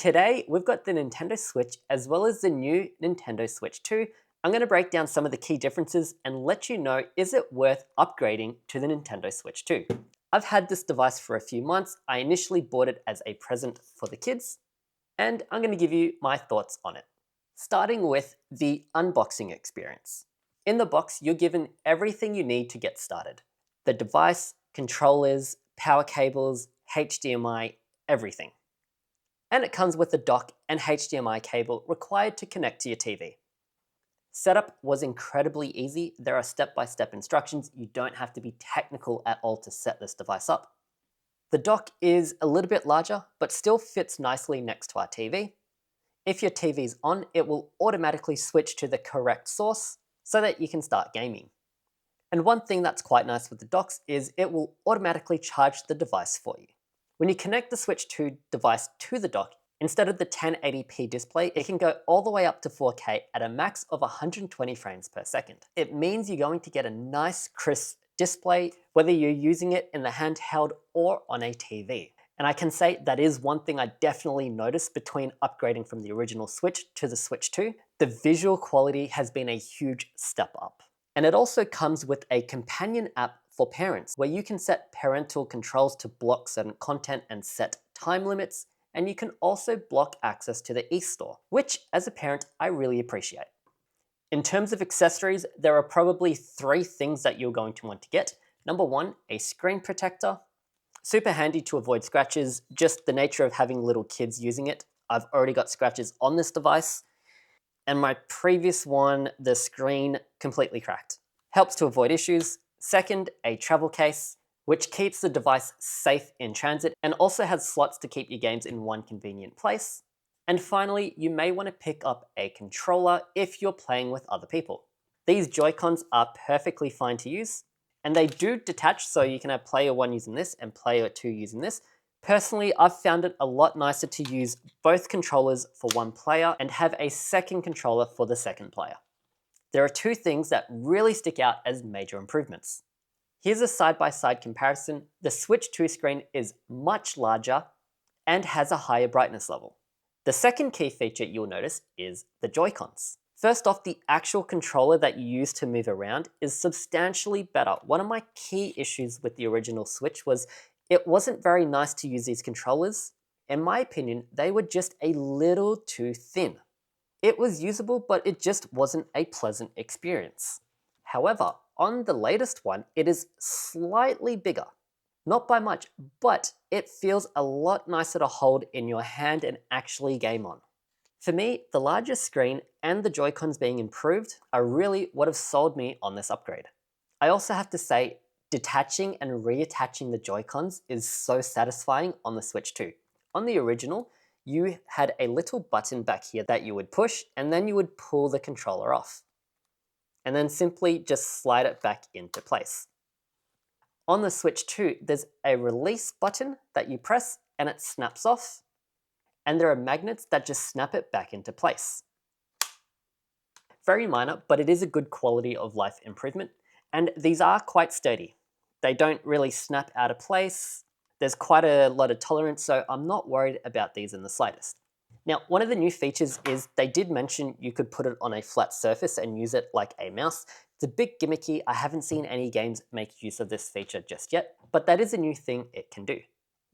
Today, we've got the Nintendo Switch as well as the new Nintendo Switch 2. I'm going to break down some of the key differences and let you know, is it worth upgrading to the Nintendo Switch 2? I've had this device for a few months. I initially bought it as a present for the kids, and I'm going to give you my thoughts on it. Starting with the unboxing experience. In the box, you're given everything you need to get started. The device, controllers, power cables, HDMI, everything. And it comes with a dock and HDMI cable required to connect to your TV. Setup was incredibly easy. There are step-by-step instructions. You don't have to be technical at all to set this device up. The dock is a little bit larger, but still fits nicely next to our TV. If your TV is on, it will automatically switch to the correct source so that you can start gaming. And one thing that's quite nice with the docks is it will automatically charge the device for you. When you connect the Switch 2 device to the dock, instead of the 1080p display, it can go all the way up to 4K at a max of 120 frames per second. It means you're going to get a nice crisp display, whether you're using it in the handheld or on a TV. And I can say that is one thing I definitely noticed between upgrading from the original Switch to the Switch 2. The visual quality has been a huge step up. And it also comes with a companion app for parents, where you can set parental controls to block certain content and set time limits, and you can also block access to the eStore, which as a parent, I really appreciate. In terms of accessories, there are probably 3 things that you're going to want to get. Number 1, a screen protector. Super handy to avoid scratches, just the nature of having little kids using it. I've already got scratches on this device, and my previous one, the screen completely cracked. Helps to avoid issues. Second, a travel case, which keeps the device safe in transit and also has slots to keep your games in one convenient place. And finally, you may want to pick up a controller if you're playing with other people. These Joy-Cons are perfectly fine to use, and they do detach, so you can have player 1 using this and player 2 using this. Personally, I've found it a lot nicer to use both controllers for one player and have a second controller for the second player. There are 2 things that really stick out as major improvements. Here's a side-by-side comparison. The Switch 2 screen is much larger and has a higher brightness level. The second key feature you'll notice is the Joy-Cons. First off, the actual controller that you use to move around is substantially better. One of my key issues with the original Switch was it wasn't very nice to use these controllers. In my opinion, they were just a little too thin. It was usable, but it just wasn't a pleasant experience. However, on the latest one, it is slightly bigger. Not by much, but it feels a lot nicer to hold in your hand and actually game on. For me, the larger screen and the Joy-Cons being improved are really what have sold me on this upgrade. I also have to say, detaching and reattaching the Joy-Cons is so satisfying on the Switch 2. On the original, you had a little button back here that you would push, and then you would pull the controller off. And then simply just slide it back into place. On the Switch 2, there's a release button that you press and it snaps off, and there are magnets that just snap it back into place. Very minor, but it is a good quality of life improvement, and these are quite sturdy. They don't really snap out of place. There's quite a lot of tolerance, so I'm not worried about these in the slightest. Now, one of the new features is they did mention you could put it on a flat surface and use it like a mouse. It's a bit gimmicky. I haven't seen any games make use of this feature just yet, but that is a new thing it can do.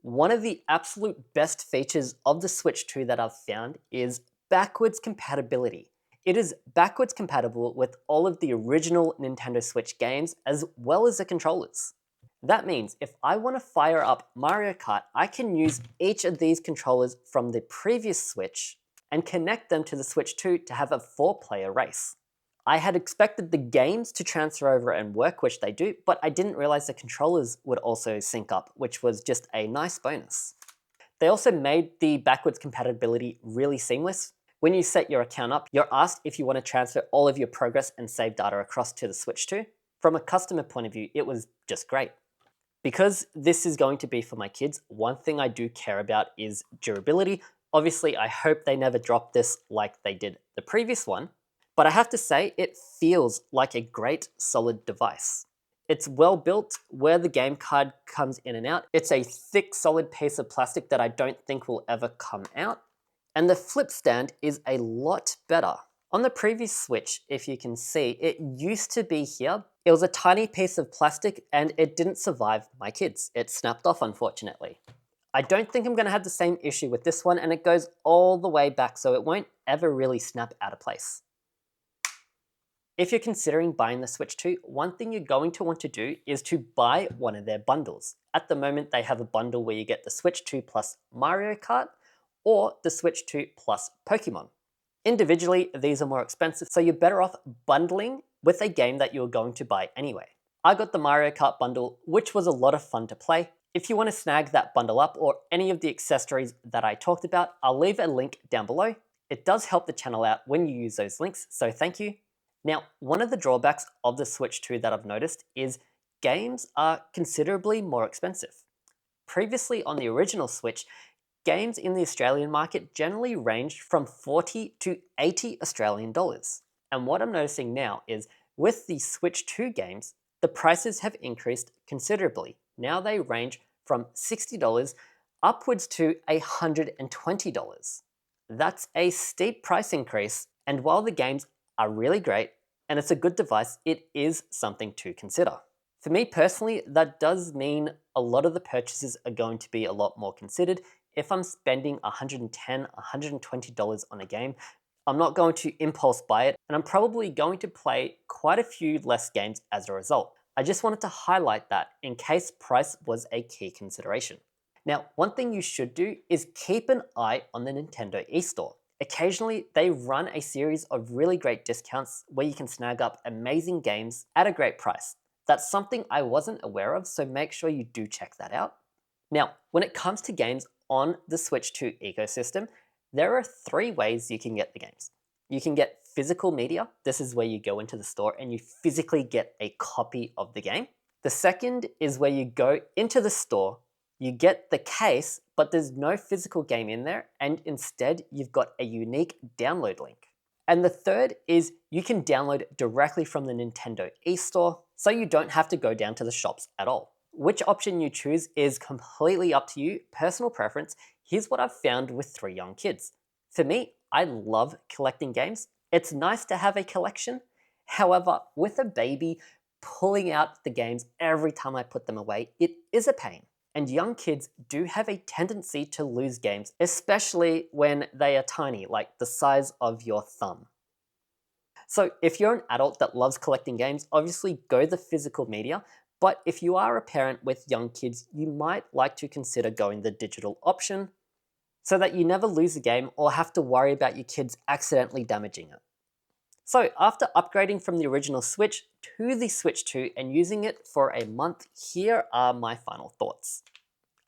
One of the absolute best features of the Switch 2 that I've found is backwards compatibility. It is backwards compatible with all of the original Nintendo Switch games as well as the controllers. That means if I want to fire up Mario Kart, I can use each of these controllers from the previous Switch and connect them to the Switch 2 to have a 4-player race. I had expected the games to transfer over and work, which they do, but I didn't realize the controllers would also sync up, which was just a nice bonus. They also made the backwards compatibility really seamless. When you set your account up, you're asked if you want to transfer all of your progress and save data across to the Switch 2. From a customer point of view, it was just great. Because this is going to be for my kids, one thing I do care about is durability. Obviously, I hope they never drop this like they did the previous one, but I have to say it feels like a great solid device. It's well built where the game card comes in and out. It's a thick solid piece of plastic that I don't think will ever come out. And the flip stand is a lot better. On the previous Switch, if you can see, it used to be here. It was a tiny piece of plastic and it didn't survive my kids. It snapped off, unfortunately. I don't think I'm going to have the same issue with this one, and it goes all the way back, so it won't ever really snap out of place. If you're considering buying the Switch 2, one thing you're going to want to do is to buy one of their bundles. At the moment, they have a bundle where you get the Switch 2 plus Mario Kart or the Switch 2 plus Pokemon. Individually, these are more expensive, so you're better off bundling with a game that you're going to buy anyway. I got the Mario Kart bundle, which was a lot of fun to play. If you want to snag that bundle up or any of the accessories that I talked about, I'll leave a link down below. It does help the channel out when you use those links, so thank you. Now, one of the drawbacks of the Switch 2 that I've noticed is games are considerably more expensive. Previously on the original Switch, games in the Australian market generally ranged from 40 to 80 Australian dollars. And what I'm noticing now is with the Switch 2 games, the prices have increased considerably. Now they range from $60 upwards to $120. That's a steep price increase, and while the games are really great and it's a good device, it is something to consider. For me personally, that does mean a lot of the purchases are going to be a lot more considered. If I'm spending $110, $120 on a game, I'm not going to impulse buy it, and I'm probably going to play quite a few less games as a result. I just wanted to highlight that in case price was a key consideration. Now, one thing you should do is keep an eye on the Nintendo eStore. Occasionally, they run a series of really great discounts where you can snag up amazing games at a great price. That's something I wasn't aware of, so make sure you do check that out. Now, when it comes to games on the Switch 2 ecosystem, there are 3 ways you can get the games. You can get physical media. This is where you go into the store and you physically get a copy of the game. The second is where you go into the store, you get the case, but there's no physical game in there, and instead you've got a unique download link. And the third is you can download directly from the Nintendo eStore, so you don't have to go down to the shops at all. Which option you choose is completely up to you, personal preference. Here's what I've found with 3 young kids. For me, I love collecting games. It's nice to have a collection. However, with a baby, pulling out the games every time I put them away, it is a pain. And young kids do have a tendency to lose games, especially when they are tiny, like the size of your thumb. So if you're an adult that loves collecting games, obviously go the physical media. But if you are a parent with young kids, you might like to consider going the digital option so that you never lose a game or have to worry about your kids accidentally damaging it. So after upgrading from the original Switch to the Switch 2 and using it for a month, here are my final thoughts.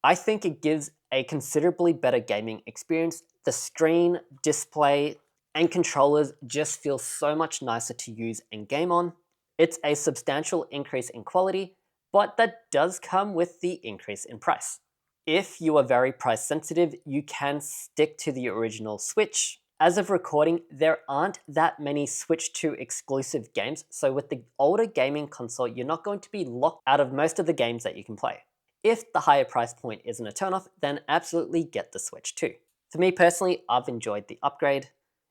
I think it gives a considerably better gaming experience. The screen, display, and controllers just feel so much nicer to use and game on. It's a substantial increase in quality, but that does come with the increase in price. If you are very price sensitive, you can stick to the original Switch. As of recording, there aren't that many Switch 2 exclusive games, so with the older gaming console, you're not going to be locked out of most of the games that you can play. If the higher price point isn't a turnoff, then absolutely get the Switch 2. For me personally, I've enjoyed the upgrade.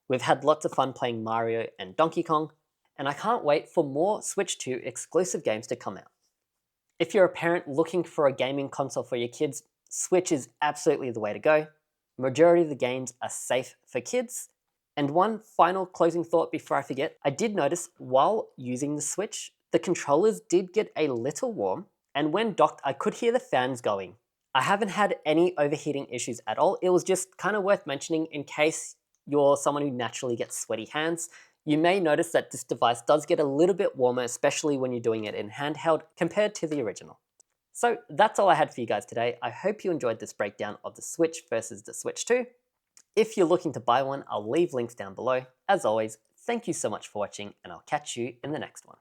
We've had lots of fun playing Mario and Donkey Kong, and I can't wait for more Switch 2 exclusive games to come out. If you're a parent looking for a gaming console for your kids, Switch is absolutely the way to go. Majority of the games are safe for kids. And one final closing thought before I forget, I did notice while using the Switch, the controllers did get a little warm, and when docked, I could hear the fans going. I haven't had any overheating issues at all. It was just kind of worth mentioning in case you're someone who naturally gets sweaty hands. You may notice that this device does get a little bit warmer, especially when you're doing it in handheld compared to the original. So that's all I had for you guys today. I hope you enjoyed this breakdown of the Switch versus the Switch 2. If you're looking to buy one, I'll leave links down below. As always, thank you so much for watching, and I'll catch you in the next one.